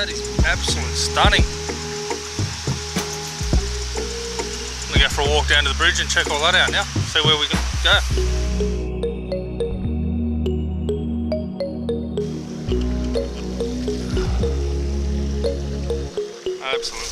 That is absolutely stunning. I'm gonna go for a walk down to the bridge and check all that out now. See where we go. Absolutely.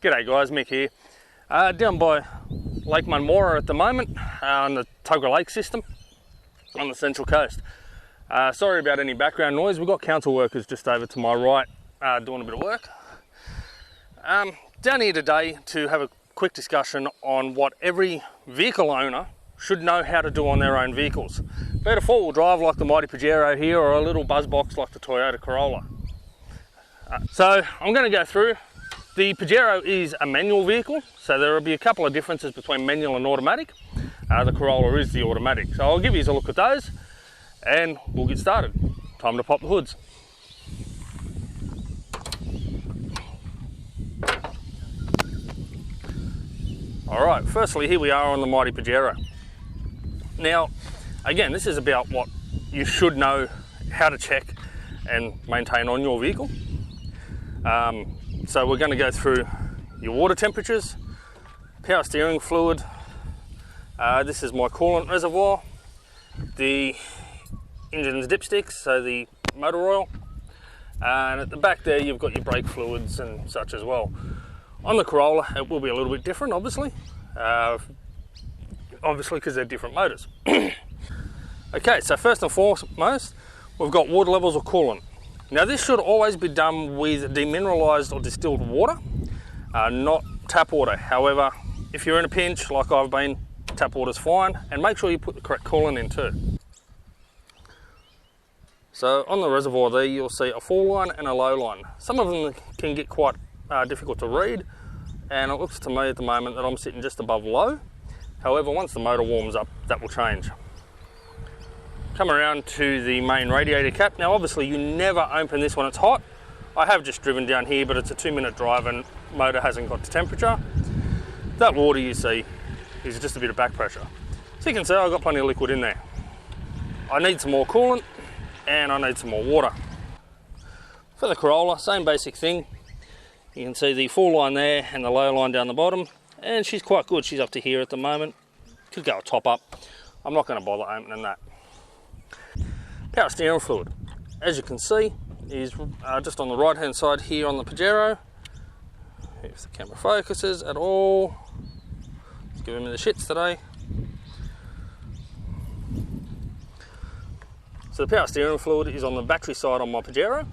G'day guys, Mick here. Down by Lake Munmora at the moment, on the Tuggerah Lake system on the Central Coast. Sorry about any background noise. We've got council workers just over to my right doing a bit of work. Down here today to have a quick discussion on what every vehicle owner should know how to do on their own vehicles. Be it a four-wheel drive like the mighty Pajero here, or a little buzz box like the Toyota Corolla. So I'm going to go through. The Pajero is a manual vehicle, so there will be a couple of differences between manual and automatic. The Corolla is the automatic. So I'll give you a look at those and we'll get started. Time to pop the hoods. Alright, firstly here we are on the mighty Pajero. Now, again, this is about what you should know how to check and maintain on your vehicle. So we're going to go through your water temperatures, power steering fluid, this is my coolant reservoir, the engine's dipsticks, so the motor oil, and at the back there you've got your brake fluids and such as well. On the Corolla it will be a little bit different, obviously because they're different motors. Okay, so first and foremost we've got water levels or coolant. Now this should always be done with demineralised or distilled water, not tap water. However, if you're in a pinch like I've been, tap water's fine, and make sure you put the correct coolant in too. So on the reservoir there you'll see a full line and a low line. Some of them can get quite difficult to read, and it looks to me at the moment that I'm sitting just above low. However, once the motor warms up that will change. Come around to the main radiator cap. Now obviously you never open this when it's hot. I have just driven down here, but it's a 2-minute drive and motor hasn't got to temperature. That water you see is just a bit of back pressure. So you can see I've got plenty of liquid in there. I need some more coolant and I need some more water. For the Corolla, same basic thing. You can see the full line there and the low line down the bottom, and she's quite good. She's up to here at the moment. Could go a top up. I'm not going to bother opening that. Power steering fluid, as you can see, is just on the right hand side here on the Pajero. If the camera focuses at all, it's giving me the shits today. So the power steering fluid is on the battery side on my Pajero.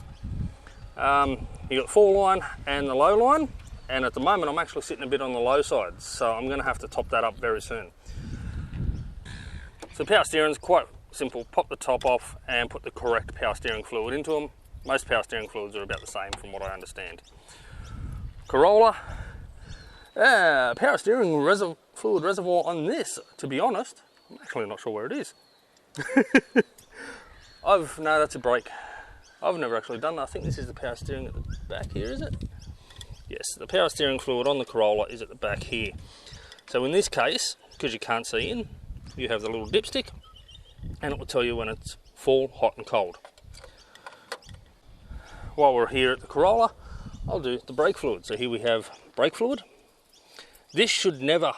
You got the full line and the low line, and at the moment I'm actually sitting a bit on the low side, so I'm going to have to top that up very soon. So the power steering is quite simple. Pop the top off and put the correct power steering fluid into them. Most power steering fluids are about the same from what I understand. Corolla, power steering fluid reservoir on this, to be honest, I'm actually not sure where it is. No, that's a brake. I've never actually done that. I think this is the power steering at the back here, is it? Yes, the power steering fluid on the Corolla is at the back here. So in this case, because you can't see in, you have the little dipstick, and it will tell you when it's full, hot and cold. While we're here at the Corolla, I'll do the brake fluid. So here we have brake fluid. This should never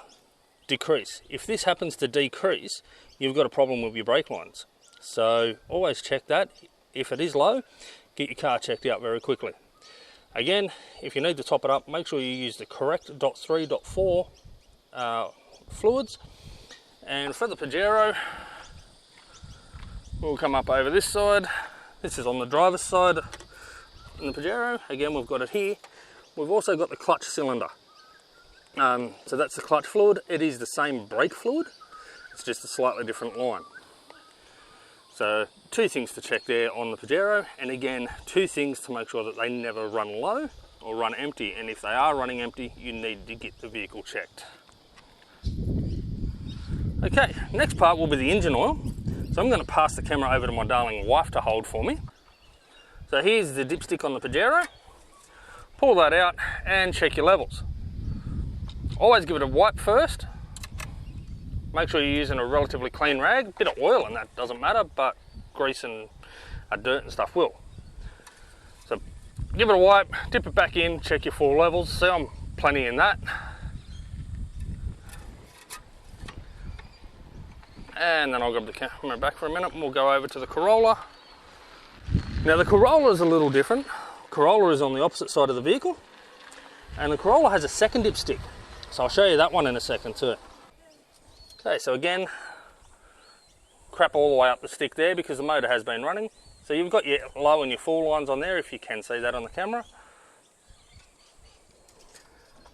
decrease. If this happens to decrease, you've got a problem with your brake lines. So always check that. If it is low, get your car checked out very quickly. Again, if you need to top it up, make sure you use the correct .3, .4 fluids. And for the Pajero, we'll come up over this side. This is on the driver's side in the Pajero. Again, we've got it here. We've also got the clutch cylinder. So that's the clutch fluid. It is the same brake fluid. It's just a slightly different line. So two things to check there on the Pajero, and again, two things to make sure that they never run low or run empty, and if they are running empty, you need to get the vehicle checked. Okay, next part will be the engine oil. So I'm going to pass the camera over to my darling wife to hold for me. So here's the dipstick on the Pajero. Pull that out and check your levels. Always give it a wipe first. Make sure you're using a relatively clean rag. A bit of oil and that doesn't matter, but grease and dirt and stuff will. So give it a wipe, dip it back in, check your full levels. See, I'm plenty in that. And then I'll grab the camera back for a minute and we'll go over to the Corolla. Now the Corolla is a little different. Corolla is on the opposite side of the vehicle, and the Corolla has a second dipstick. So I'll show you that one in a second too. Okay, so again, crap all the way up the stick there because the motor has been running. So you've got your low and your full lines on there, if you can see that on the camera.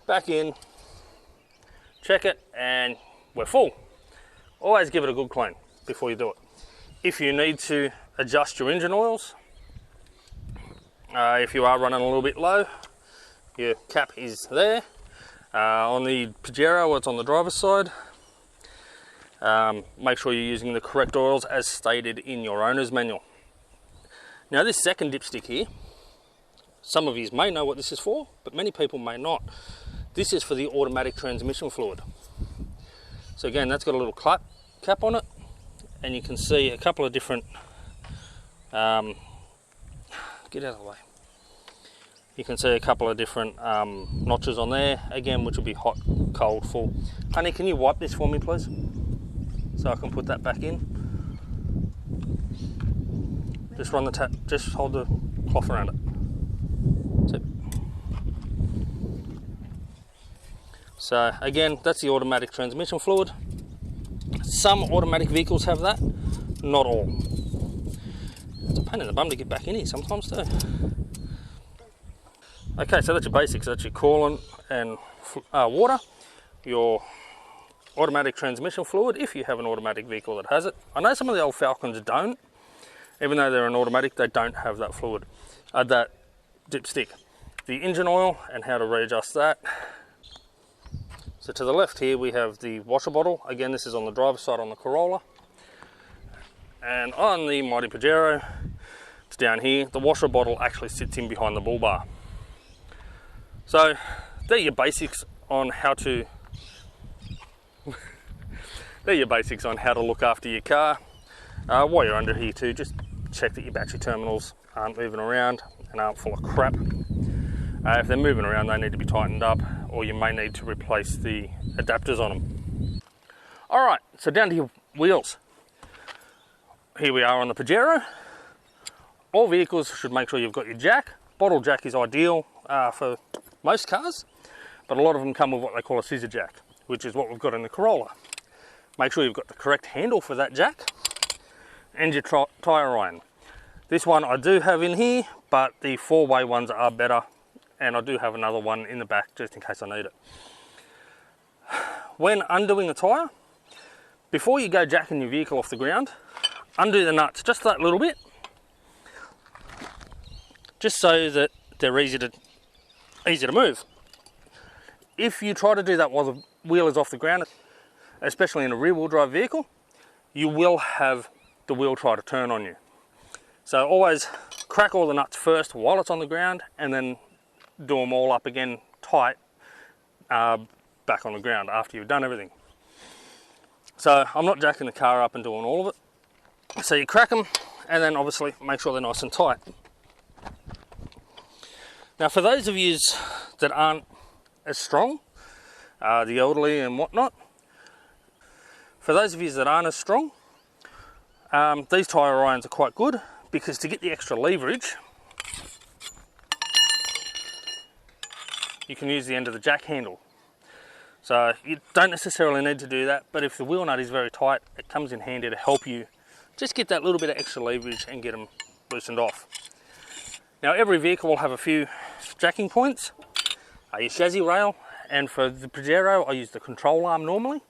Back in, check it, and we're full. Always give it a good clean before you do it. If you need to adjust your engine oils, if you are running a little bit low, your cap is there. On the Pajero, it's on the driver's side. Make sure you're using the correct oils as stated in your owner's manual. Now this second dipstick here, some of you may know what this is for, but many people may not. This is for the automatic transmission fluid. So again, that's got a little cap on it, and you can see a couple of different, get out of the way. You can see a couple of different notches on there, again, which will be hot, cold, full. Honey, can you wipe this for me, please? So I can put that back in. Just run the tap, just hold the cloth around it. That's it. So again, that's the automatic transmission fluid. Some automatic vehicles have that, not all. It's a pain in the bum to get back in here sometimes too. Okay, so that's your basics. That's your coolant and water, your automatic transmission fluid, if you have an automatic vehicle that has it. I know some of the old Falcons don't. Even though they're an automatic, they don't have that fluid, that dipstick. The engine oil and how to readjust that. So to the left here we have the washer bottle. Again, this is on the driver's side on the Corolla. And on the Mighty Pajero, it's down here. The washer bottle actually sits in behind the bull bar. So they're your basics on how to look after your car. While you're under here too, just check that your battery terminals aren't moving around and aren't full of crap. If they're moving around, they need to be tightened up, or you may need to replace the adapters on them. Alright, so down to your wheels. Here we are on the Pajero. All vehicles should make sure you've got your jack. Bottle jack is ideal for most cars, but a lot of them come with what they call a scissor jack, which is what we've got in the Corolla. Make sure you've got the correct handle for that jack, and your tyre iron. This one I do have in here, but the 4-way ones are better, and I do have another one in the back just in case I need it. When undoing a tyre, before you go jacking your vehicle off the ground, undo the nuts just that little bit, just so that they're easy to move. If you try to do that while the wheel is off the ground, especially in a rear-wheel drive vehicle, you will have the wheel try to turn on you. So always crack all the nuts first while it's on the ground, and then do them all up again tight back on the ground after you've done everything. So I'm not jacking the car up and doing all of it. So you crack them, and then obviously make sure they're nice and tight. Now for those of you that aren't as strong, the elderly and whatnot, for those of you that aren't as strong, these tyre irons are quite good, because to get the extra leverage, you can use the end of the jack handle. So you don't necessarily need to do that, but if the wheel nut is very tight, it comes in handy to help you just get that little bit of extra leverage and get them loosened off. Now every vehicle will have a few jacking points, your chassis rail, and for the Pajero I use the control arm normally,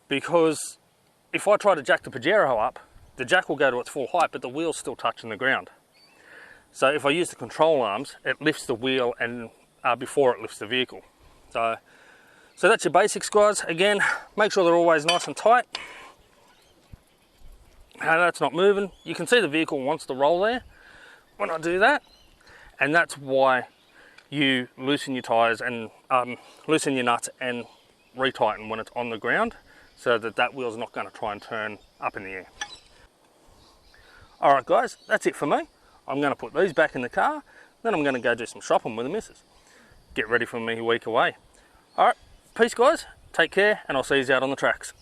because if I try to jack the Pajero up, the jack will go to its full height, but the wheel's still touching the ground. So if I use the control arms, it lifts the wheel and before it lifts the vehicle. So So that's your basics, guys. Again, make sure they're always nice and tight. That's not moving. You can see the vehicle wants to roll there when I do that, and that's why you loosen your tyres and loosen your nuts and retighten when it's on the ground, so that that wheel's not going to try and turn up in the air. Alright guys, that's it for me. I'm going to put these back in the car, then I'm going to go do some shopping with the missus. Get ready for me a week away. Alright, peace guys, take care, and I'll see you out on the tracks.